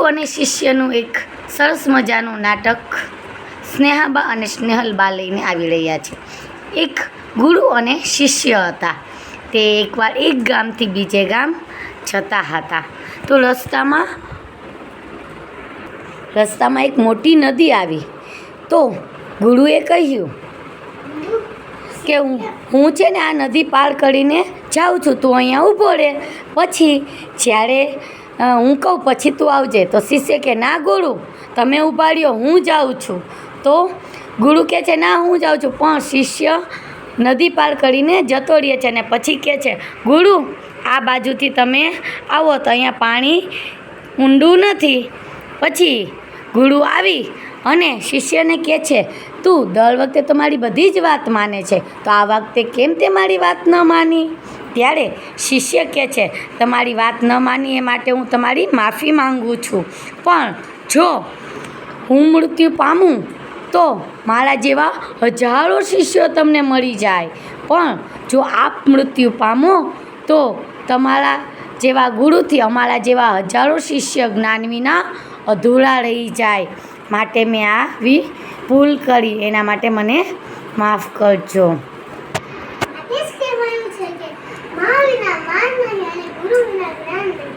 અને શિષ્યનું એક સરસ મજાનું નાટક સ્નેહાબા અને સ્નેહલબા લઈને આવી રહ્યા છે. એક ગુરુ અને શિષ્ય હતા. તે એકવાર એક ગામથી બીજે ગામ જતા હતા. તો રસ્તામાં એક મોટી નદી આવી. તો ગુરુએ કહ્યું કે હું છે ને આ નદી પાર કરીને જાઉં છું, તું અહીંયા ઊભો રહે, પછી જ્યારે હું કહું પછી તું આવજે. તો શિષ્ય કે ના ગુરુ, તમે ઊભા રહ્યો, હું જાઉં છું. તો ગુરુ કહે છે ના હું જાઉં છું, પણ શિષ્ય નદી પાર કરીને જતો રહે છે અને પછી કહે છે ગુરુ આ બાજુથી તમે આવો તો અહીંયા પાણી ઊંડું નથી. પછી ગુરુ આવી અને શિષ્યને કહે છે તું દર વખતે તમારી બધી જ વાત માને છે, તો આ વખતે કેમ તે મારી વાત ન માની? ત્યારે શિષ્ય કહે છે તમારી વાત ન માની એ માટે હું તમારી માફી માંગુ છું, પણ જો હું મૃત્યુ પામું તો મારા જેવા હજારો શિષ્યો તમને મળી જાય, પણ જો આપ મૃત્યુ પામો તો તમારા જેવા ગુરુથી અમારા જેવા હજારો શિષ્ય જ્ઞાન વિના અધૂરા રહી જાય. માટે મેં આવી ભૂલ કરી, એના માટે મને માફ કરજો. કહેવાયું છે કે મા વિના માન નહીં અને ગુરુ વિના જ્ઞાન નહીં.